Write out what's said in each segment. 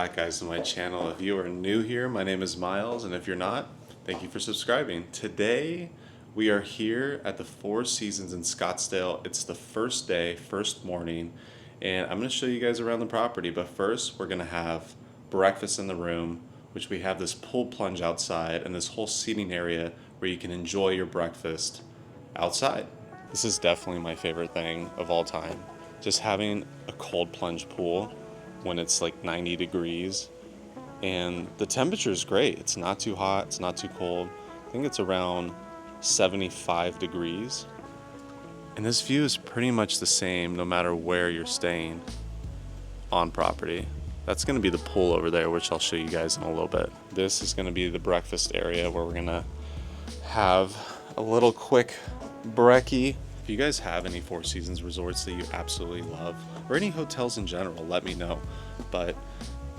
back, guys, to my channel. If you are new here, my name is Miles, and if you're not, thank you for subscribing. Today we are here at the Four Seasons in Scottsdale. It's the first day, first morning, and I'm going to show you guys around the property. But first, we're going to have breakfast in the room, which we have this pool plunge outside and this whole seating area where you can enjoy your breakfast outside. This is definitely my favorite thing of all time. Just having a cold plunge pool when it's like 90 degrees, and the temperature is great. It's not too hot, it's not too cold. I think it's around 75 degrees. And this view is pretty much the same no matter where you're staying on property. That's gonna be the pool over there, which I'll show you guys in a little bit. This is gonna be the breakfast area where we're gonna have a little quick brekkie. If you guys have any Four Seasons resorts that you absolutely love, or any hotels in general, let me know. But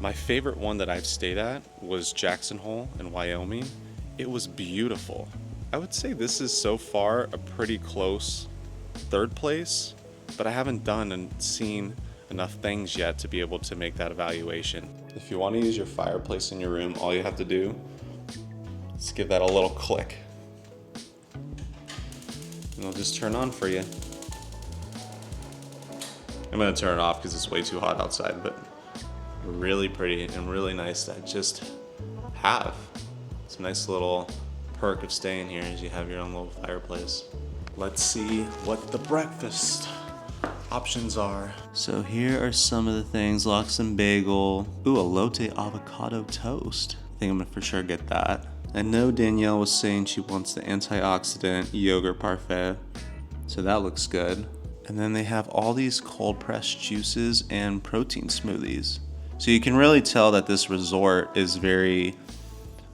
my favorite one that I've stayed at was Jackson Hole in Wyoming. It was beautiful. I would say this is so far a pretty close third place, but I haven't done and seen enough things yet to be able to make that evaluation. If you want to use your fireplace in your room, all you have to do is give that a little click. And it'll just turn on for you. I'm gonna turn it off because it's way too hot outside, but really pretty and really nice to just have. It's a nice little perk of staying here as you have your own little fireplace. Let's see what the breakfast options are. So here are some of the things. Lox and bagel. Ooh, a elote avocado toast. I think I'm gonna for sure get that. I know Danielle was saying she wants the antioxidant yogurt parfait, so that looks good. And then they have all these cold pressed juices and protein smoothies. So you can really tell that this resort is very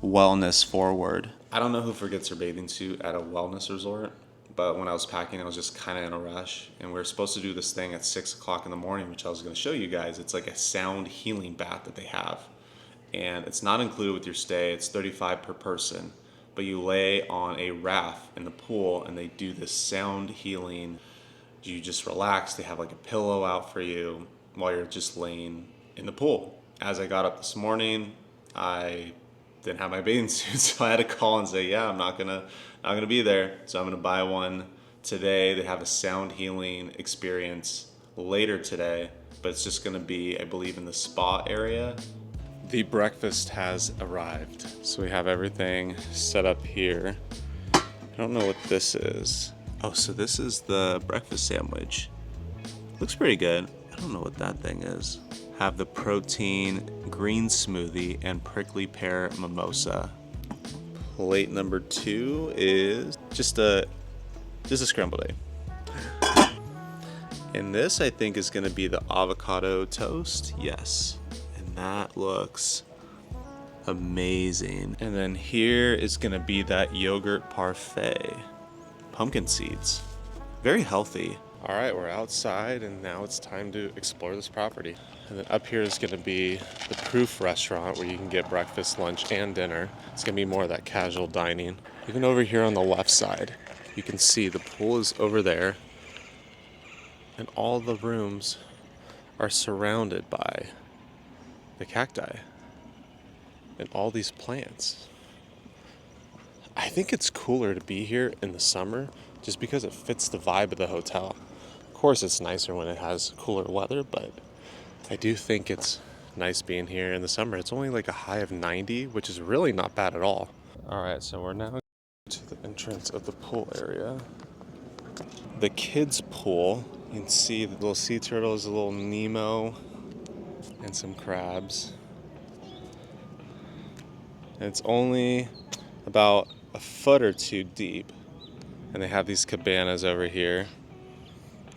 wellness forward. I don't know who forgets their bathing suit at a wellness resort, but when I was packing, I was just kind of in a rush. And we were supposed to do this thing at 6 o'clock in the morning, which I was gonna show you guys. It's like a sound healing bath that they have. And it's not included with your stay. It's $35 per person, but you lay on a raft in the pool and they do this sound healing. You just relax. They have like a pillow out for you while you're just laying in the pool. As I got up this morning, I didn't have my bathing suit, so I had to call and say, yeah, I'm not gonna be there. So I'm gonna buy one today. They have a sound healing experience later today, but it's just gonna be, I believe, in the spa area. The breakfast has arrived. So we have everything set up here. I don't know what this is. Oh, so this is the breakfast sandwich. Looks pretty good. I don't know what that thing is. Have the protein green smoothie and prickly pear mimosa. Plate number 2 is just a scrambled egg. And this, I think, is gonna be the avocado toast. Yes. That looks amazing. And then here is gonna be that yogurt parfait. Pumpkin seeds. Very healthy. All right, we're outside and now it's time to explore this property. And then up here is gonna be the Proof restaurant where you can get breakfast, lunch, and dinner. It's gonna be more of that casual dining. Even over here on the left side, you can see the pool is over there and all the rooms are surrounded by the cacti and all these plants. I think it's cooler to be here in the summer just because it fits the vibe of the hotel. Of course, it's nicer when it has cooler weather, but I do think it's nice being here in the summer. It's only like a high of 90, which is really not bad at all. All right, so we're now to the entrance of the pool area. The kids' pool, you can see the little sea turtles, a little Nemo, and some crabs. And it's only about a foot or two deep. And they have these cabanas over here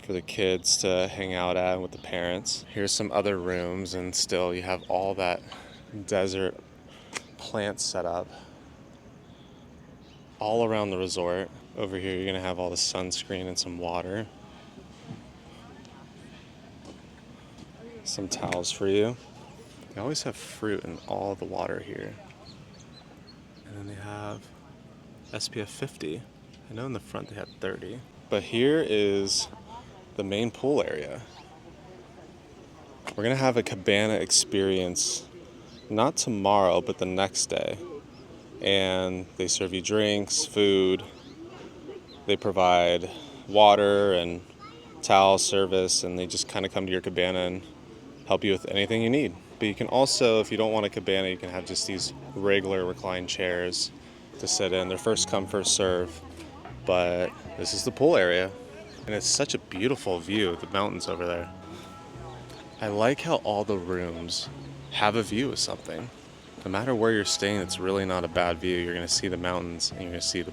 for the kids to hang out at with the parents. Here's some other rooms, and still you have all that desert plants set up all around the resort. Over here you're gonna have all the sunscreen and some water. Some towels for you. They always have fruit in all the water here. And then they have SPF 50. I know in the front they had 30. But here is the main pool area. We're gonna have a cabana experience not tomorrow, but the next day. And they serve you drinks, food. They provide water and towel service, and they just kind of come to your cabana and help you with anything you need. But you can also, if you don't want a cabana, you can have just these regular recline chairs to sit in. They're first come, first serve. But this is the pool area, and it's such a beautiful view of the mountains over there. I like how all the rooms have a view of something. No matter where you're staying, it's really not a bad view. You're going to see the mountains, and you're going to see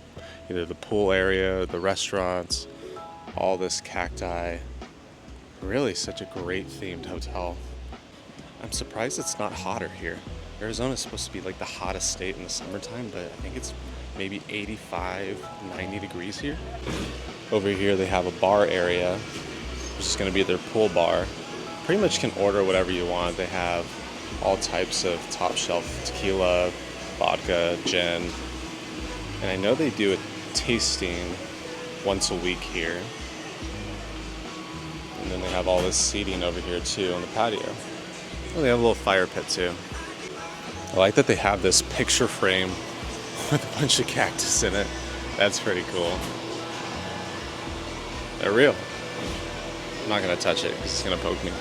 either the pool area, the restaurants, all this cacti. Really such a great themed hotel. I'm surprised it's not hotter here. Arizona's supposed to be like the hottest state in the summertime, but I think it's maybe 85, 90 degrees here. Over here they have a bar area, which is going to be their pool bar. Pretty much can order whatever you want. They have all types of top shelf tequila, vodka, gin. And I know they do a tasting once a week here. And then they have all this seating over here too on the patio. Oh, they have a little fire pit too. I like that they have this picture frame with a bunch of cactus in it. That's pretty cool. They're real. I'm not gonna touch it because it's gonna poke me.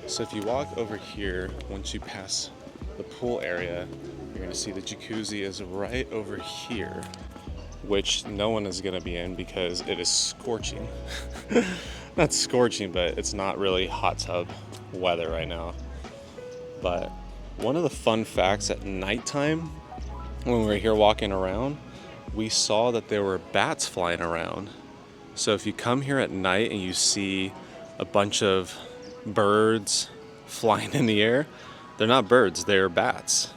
So if you walk over here, once you pass the pool area, you're gonna see the jacuzzi is right over here, which no one is gonna be in because it is scorching. Not scorching, but it's not really hot tub weather right now. But one of the fun facts at nighttime, when we were here walking around, we saw that there were bats flying around. So if you come here at night and you see a bunch of birds flying in the air, they're not birds, they're bats.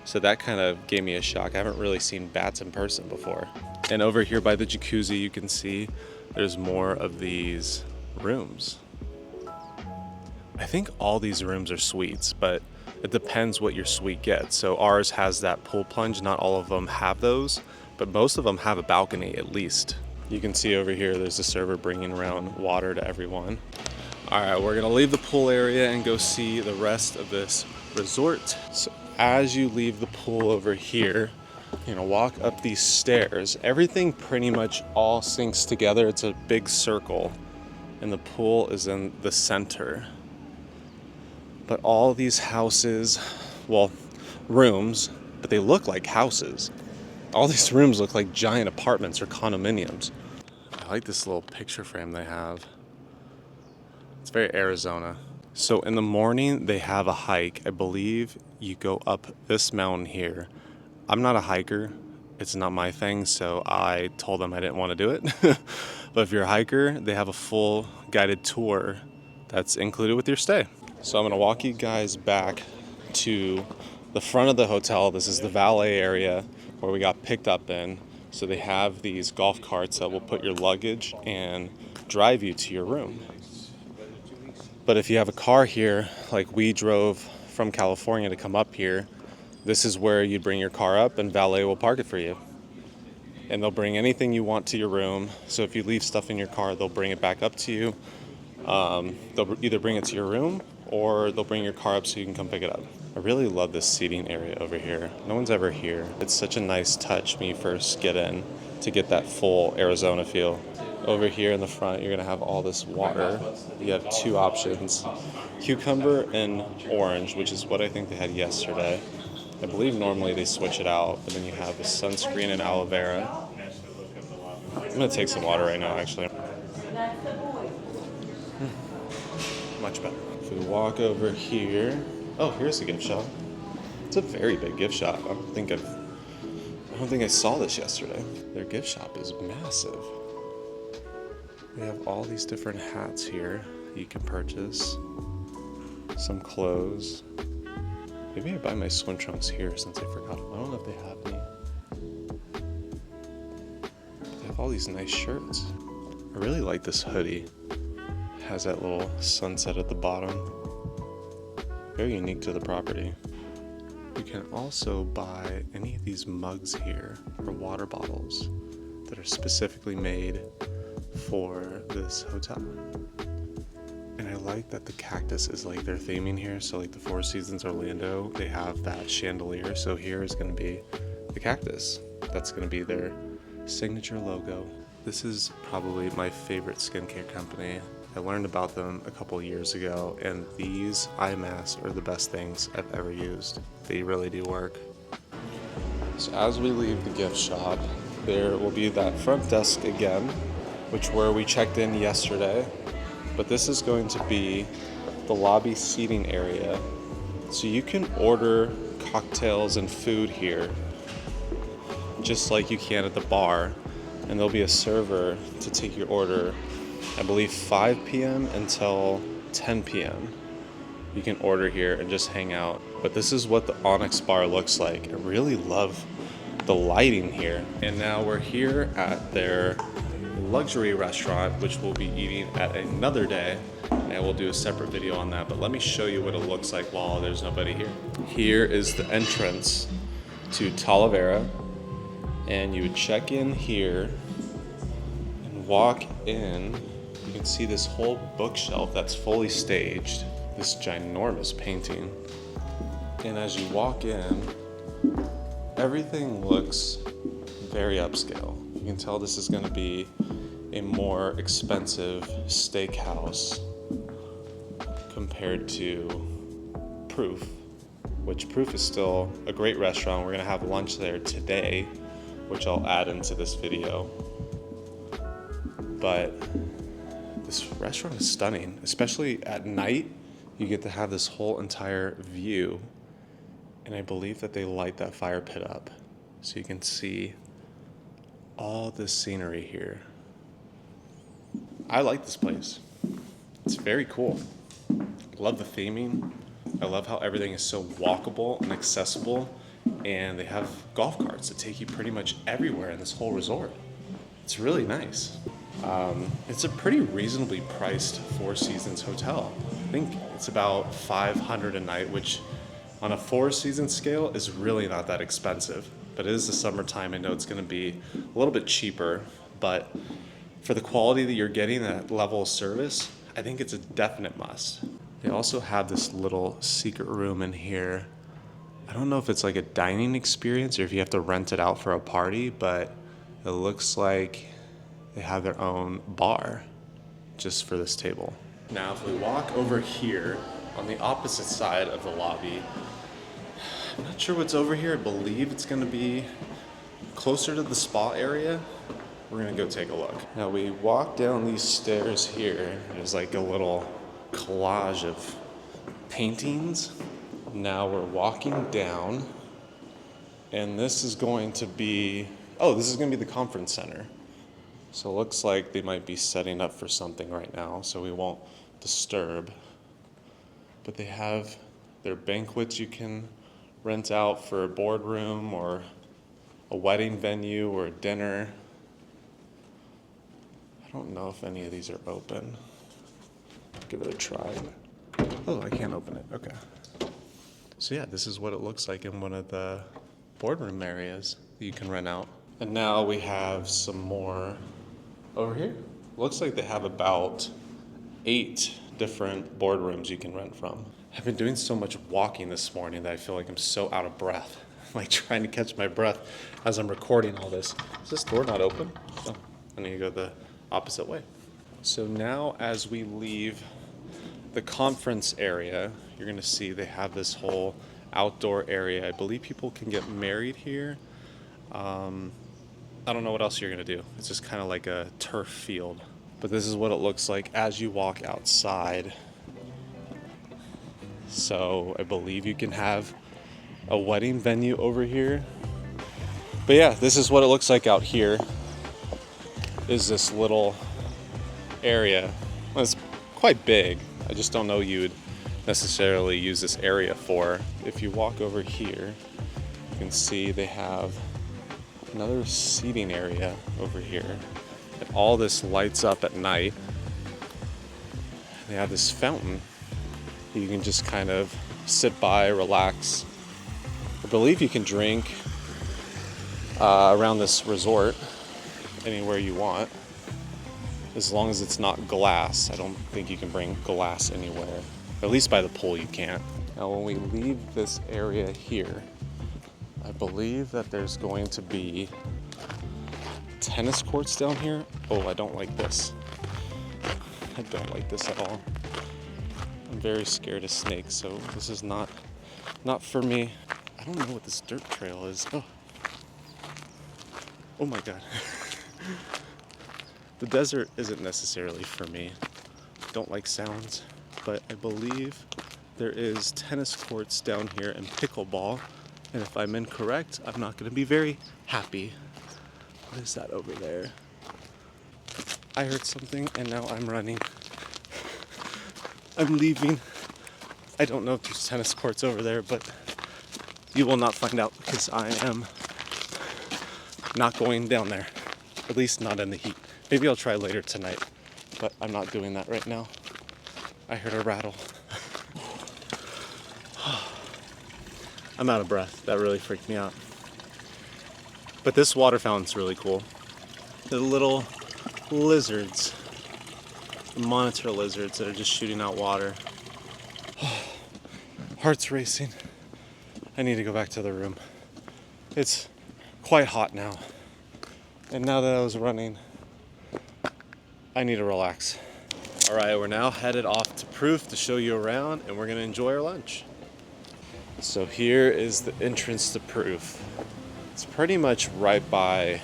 So that kind of gave me a shock. I haven't really seen bats in person before. And over here by the jacuzzi, you can see there's more of these rooms. I think all these rooms are suites, but it depends what your suite gets. So ours has that pool plunge. Not all of them have those, but most of them have a balcony at least. You can see over here, there's a server bringing around water to everyone. All right, we're gonna leave the pool area and go see the rest of this resort. So as you leave the pool over here, you're gonna walk up these stairs. Everything pretty much all sinks together. It's a big circle, and the pool is in the center. But all these houses, well, rooms, but they look like houses. All these rooms look like giant apartments or condominiums. I like this little picture frame they have. It's very Arizona. So in the morning, they have a hike. I believe you go up this mountain here. I'm not a hiker. It's not my thing, so I told them I didn't want to do it. But if you're a hiker, they have a full guided tour that's included with your stay. So I'm going to walk you guys back to the front of the hotel. This is the valet area where we got picked up in. So they have these golf carts that will put your luggage and drive you to your room. But if you have a car here, like we drove from California to come up here, this is where you bring your car up and valet will park it for you. And they'll bring anything you want to your room. So if you leave stuff in your car, they'll bring it back up to you. They'll either bring it to your room or they'll bring your car up so you can come pick it up. I really love this seating area over here. No one's ever here. It's such a nice touch when you first get in to get that full Arizona feel. Over here in the front, you're gonna have all this water. You have two options, cucumber and orange, which is what I think they had yesterday. I believe normally they switch it out, but then you have the sunscreen and aloe vera. I'm gonna take some water right now, actually. Much better. If we walk over here, oh, here's the gift shop. It's a very big gift shop. I don't think I saw this yesterday. Their gift shop is massive. They have all these different hats here you can purchase. Some clothes. Maybe I buy my swim trunks here since I forgot them. I don't know if they have any. They have all these nice shirts. I really like this hoodie. It has that little sunset at the bottom. Very unique to the property. You can also buy any of these mugs here or water bottles that are specifically made for this hotel. And I like that the cactus is like their theming here. So like the Four Seasons Orlando, they have that chandelier. So here is going to be the cactus. That's going to be their signature logo. This is probably my favorite skincare company. I learned about them a couple years ago, and these eye masks are the best things I've ever used. They really do work. So as we leave the gift shop, there will be that front desk again, which where we checked in yesterday. But this is going to be the lobby seating area. So you can order cocktails and food here, just like you can at the bar. And there'll be a server to take your order, I believe 5 p.m. until 10 p.m. You can order here and just hang out. But this is what the Onyx bar looks like. I really love the lighting here. And now we're here at their luxury restaurant, which we'll be eating at another day. And we'll do a separate video on that. But let me show you what it looks like while there's nobody here. Here is the entrance to Talavera. And you would check in here and walk in. You can see this whole bookshelf that's fully staged, this ginormous painting. And as you walk in, everything looks very upscale. You can tell this is going to be a more expensive steakhouse compared to Proof, which Proof is still a great restaurant. We're going to have lunch there today, which I'll add into this video. But this restaurant is stunning, especially at night. You get to have this whole entire view. And I believe that they light that fire pit up so you can see all this scenery here. I like this place. It's very cool. I love the theming. I love how everything is so walkable and accessible. And they have golf carts that take you pretty much everywhere in this whole resort. It's really nice. It's a pretty reasonably priced Four Seasons hotel. I think it's about $500 a night, which on a Four Seasons scale is really not that expensive. But it is the summertime. I know it's going to be a little bit cheaper, but for the quality that you're getting, that level of service, I think it's a definite must. They also have this little secret room in here. I don't know if it's like a dining experience or if you have to rent it out for a party, but it looks like they have their own bar just for this table. Now, if we walk over here on the opposite side of the lobby, I'm not sure what's over here. I believe it's going to be closer to the spa area. We're going to go take a look. Now, we walk down these stairs here. There's like a little collage of paintings. Now we're walking down, and this is going to be, this is going to be the conference center. So it looks like they might be setting up for something right now, so we won't disturb. But they have their banquets you can rent out for a boardroom or a wedding venue or a dinner. I don't know if any of these are open. Give it a try. Oh, I can't open it. Okay. So yeah, this is what it looks like in one of the boardroom areas that you can rent out. And now we have some more over here. Looks like they have about 8 different boardrooms you can rent from. I've been doing so much walking this morning that I feel like I'm so out of breath. I'm like trying to catch my breath as I'm recording all this. Is this door not open? Oh, I need to go the opposite way. So now as we leave the conference area, you're going to see they have this whole outdoor area. I believe people can get married here. I don't know what else you're going to do. It's just kind of like a turf field. But this is what it looks like as you walk outside. So I believe you can have a wedding venue over here. But yeah, this is what it looks like out here. Is this little area. Well, it's quite big. I just don't know you would necessarily use this area for. If you walk over here, you can see they have another seating area over here. And all this lights up at night. They have this fountain. You can just kind of sit by, relax. I believe you can drink around this resort anywhere you want. as long as it's not glass. I don't think you can bring glass anywhere. At least by the pool you can't. Now when we leave this area here, I believe that there's going to be tennis courts down here. Oh, I don't like this. I don't like this at all. I'm very scared of snakes, so this is not for me. I don't know what this dirt trail is. Oh my God. The desert isn't necessarily for me. Don't like sounds, but I believe there is tennis courts down here and pickleball. And if I'm incorrect, I'm not going to be very happy. What is that over there? I heard something and now I'm running. I'm leaving. I don't know if there's tennis courts over there, but you will not find out because I am not going down there. At least not in the heat. Maybe I'll try later tonight, but I'm not doing that right now. I heard a rattle. I'm out of breath. That really freaked me out. But this water fountain's really cool. The little lizards, the monitor lizards that are just shooting out water. Heart's racing. I need to go back to the room. It's quite hot now. And now that I was running, I need to relax. All right, we're now headed off to Proof to show you around, and we're gonna enjoy our lunch. So here is the entrance to Proof. It's pretty much right by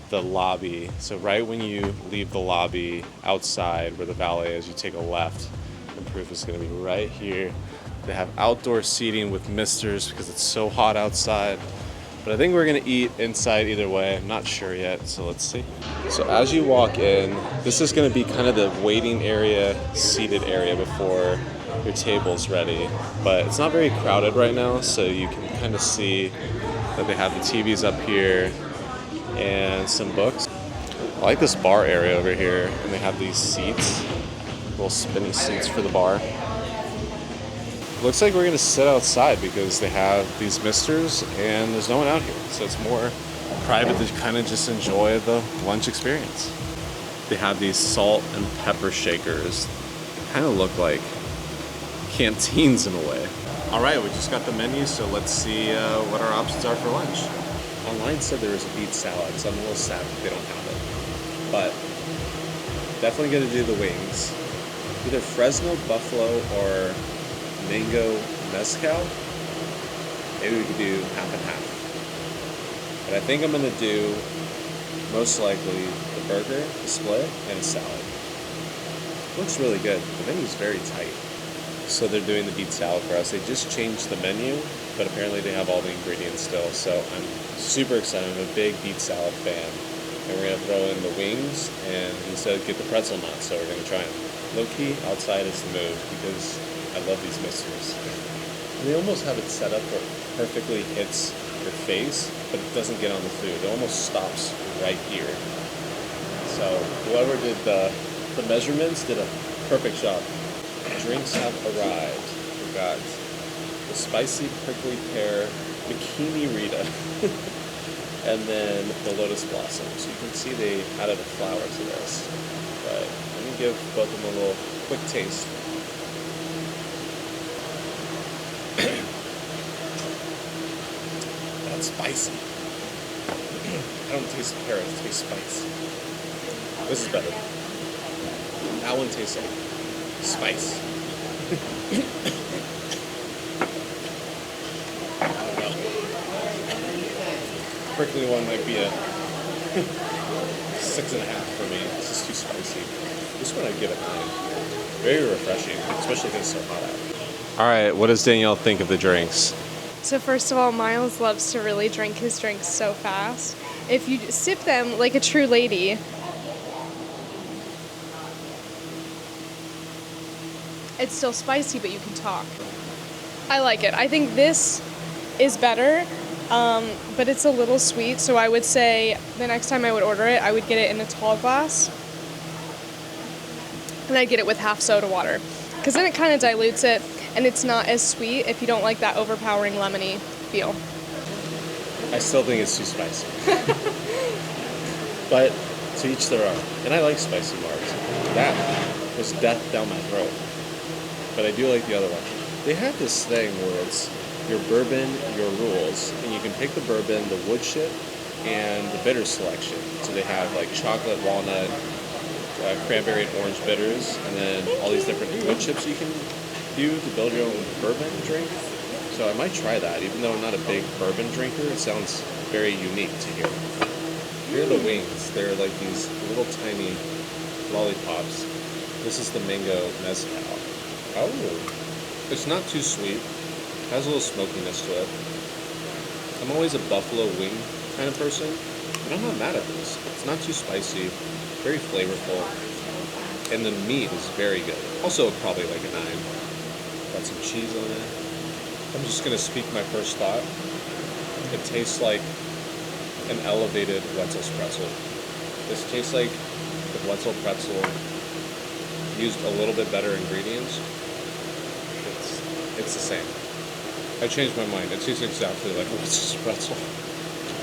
the lobby. So right when you leave the lobby outside where the valet is, you take a left, and Proof is gonna be right here. They have outdoor seating with misters because it's so hot outside. But I think we're gonna eat inside either way. I'm not sure yet, so let's see. So as you walk in, this is gonna be kind of the waiting area, seated area before your table's ready. But it's not very crowded right now, so you can kind of see that they have the TVs up here and some books. I like this bar area over here, and they have these seats, little spinny seats for the bar. Looks like we're gonna sit outside because they have these misters and there's no one out here. So it's more private to kind of just enjoy the lunch experience. They have these salt and pepper shakers. Kind of look like canteens in a way. All right, we just got the menu, so let's see what our options are for lunch. Online said there was a beet salad, so I'm a little sad that they don't have it. But definitely gonna do the wings. Either Fresno Buffalo or mango mezcal. Maybe we could do half and half. But I think I'm gonna do most likely the burger, the split, and a salad. Looks really good. The menu's very tight. So they're doing the beet salad for us. They just changed the menu, but apparently they have all the ingredients still. So I'm super excited. I'm a big beet salad fan. And we're gonna throw in the wings, and he said get the pretzel nuts, so we're gonna try them. Low key, outside is the move because I love these misters. And they almost have it set up where it perfectly hits your face, but it doesn't get on the food. It almost stops right here. So whoever did the measurements did a perfect job. Drinks have arrived. We've got the spicy prickly pear bikini Rita, and then the lotus blossom. So you can see they added a flower to this. But let me give both of them a little quick taste. That's spicy. I don't taste the pear, I taste spice. This is better. That one tastes like spice. I don't know. Prickly one might be a 6.5 for me. It's just too spicy. This one I'd give it 9. Very refreshing, especially because it's so hot out. All right, what does Danielle think of the drinks? So first of all, Miles loves to really drink his drinks so fast. If you sip them like a true lady, it's still spicy, but you can talk. I like it. I think this is better, but it's a little sweet, so I would say the next time I would order it, I would get it in a tall glass, and I'd get it with half soda water, because then it kind of dilutes it, and it's not as sweet if you don't like that overpowering lemony feel. I still think it's too spicy. But To each their own. And I like spicy bars. That was death down my throat. But I do like the other one. They have this thing where it's your bourbon, your rules, and you can pick the bourbon, the wood chip, and the bitter selection. So they have like chocolate, walnut, cranberry, and orange bitters, and then all these different wood chips you can do to build your own bourbon drink. So I might try that, even though I'm not a big bourbon drinker. It sounds very unique to hear. Here are the wings. They're like these little tiny lollipops. This is the mango mezcal. Oh, it's not too sweet. It has a little smokiness to it. I'm always a buffalo wing kind of person, but I'm not mad at this. It's not too spicy, very flavorful, and the meat is very good. Also, probably like a 9. Got some cheese on it. I'm just gonna speak my first thought. It tastes like an elevated Wetzel's pretzel. This tastes like the Wetzel pretzel used a little bit better ingredients. It's the same. I changed my mind. It tastes exactly like a Wetzel's pretzel,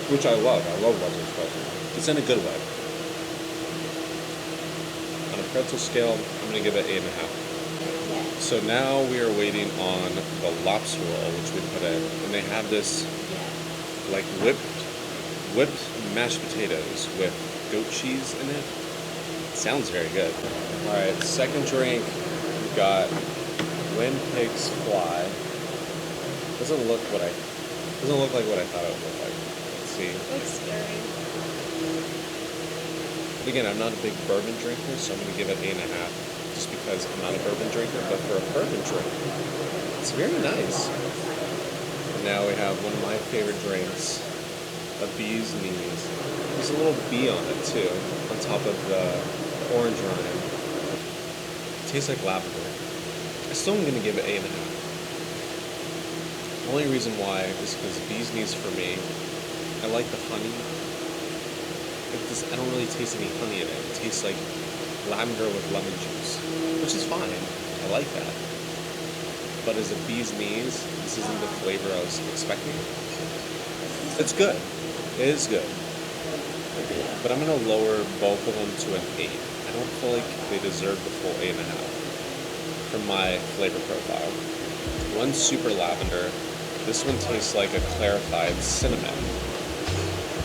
which I love. I love Wetzel's pretzel. It's in a good way. On a pretzel scale, I'm gonna give it 8.5. So now we are waiting on the lobster roll, which we put in, and they have this like whipped mashed potatoes with goat cheese in it. Sounds very good. All right, second drink, we got When Pigs Fly. Doesn't look like what I thought it would look like. Let's see. Looks scary. But again, I'm not a big bourbon drinker, so I'm gonna give it 8.5, just because I'm not a bourbon drinker. But for a bourbon drink, it's very nice. And now we have one of my favorite drinks, a bee's knees. There's a little bee on it too, on top of the orange rind. It tastes like lavender. I still am gonna give it 8.5. The only reason why is because bee's knees for me, I like the honey. I don't really taste any honey in it. It tastes like lavender with lemon juice, which is fine. I like that. But as a bee's knees, this isn't the flavor I was expecting. It's good. It is good. But I'm going to lower both of them to an 8. I don't feel like they deserve the full 8.5 for my flavor profile. One's super lavender. This one tastes like a clarified cinnamon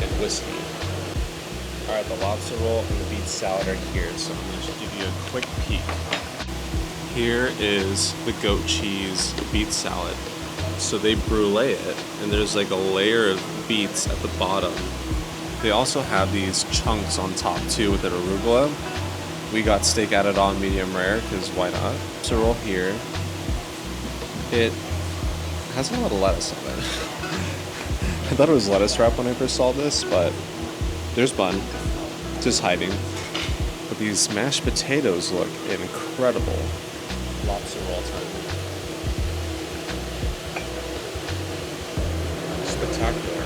and whiskey. Alright, the lobster roll and the beet salad are here, so I'm going to just give you a quick peek. Here is the goat cheese beet salad. So they brulee it, and there's like a layer of beets at the bottom. They also have these chunks on top too with an arugula. We got steak added on medium rare, because why not? So roll here. It has a lot of lettuce on it. I thought it was lettuce wrap when I first saw this, but there's bun, just hiding. But these mashed potatoes look incredible. Lobster roll time. Spectacular.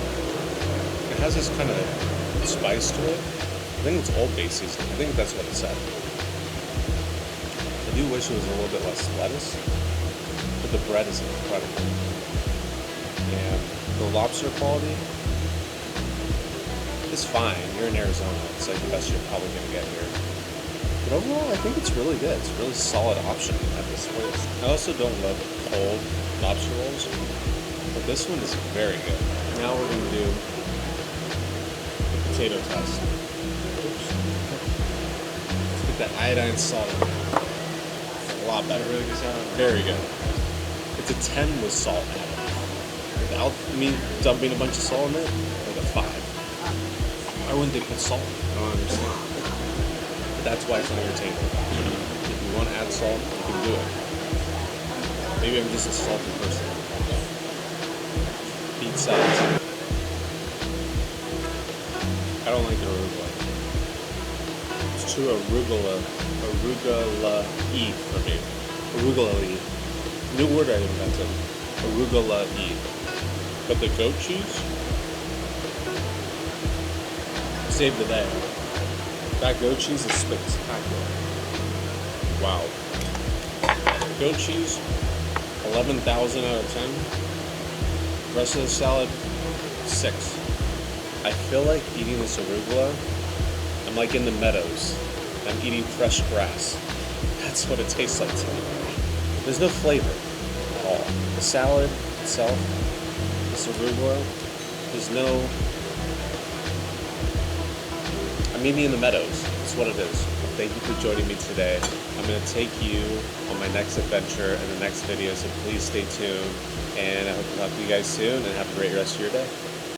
It has this kind of spice to it. I think it's Old Bay seasoning. I think that's what it said. I do wish it was a little bit less lettuce, but the bread is incredible. And the lobster quality is fine. You're in Arizona. It's like the best you're probably going to get here. But overall, I think it's really good. It's a really solid option at this place. I also don't love cold lobster rolls, but this one is very good. Now we're going to do the potato test. Oops. Let's get that iodine salt in there. A lot better. Really good sound. Very good. It's a 10 with salt added. Without me dumping a bunch of salt in it, like a 5. Why wouldn't they put salt? I don't understand. But that's why it's on your table. If you want to add salt, you can do it. Maybe I'm just a salty person. Beet salad. I don't like the arugula. It's too arugula-y for me. Arugula-y. New word I invented. Arugula-y. But the goat cheese? Save the day. That goat cheese is spectacular. Wow. Goat cheese, 11,000 out of 10. Rest of the salad, 6. I feel like eating this arugula I'm like in the meadows. I'm eating fresh grass. That's what it tastes like to me. There's no flavor at all. The salad itself, this arugula, there's no... I'm eating in the meadows. That's what it is. Thank you for joining me today. I'm going to take you on my next adventure in the next video, so please stay tuned. And I hope to talk to you guys soon, and have a great rest of your day.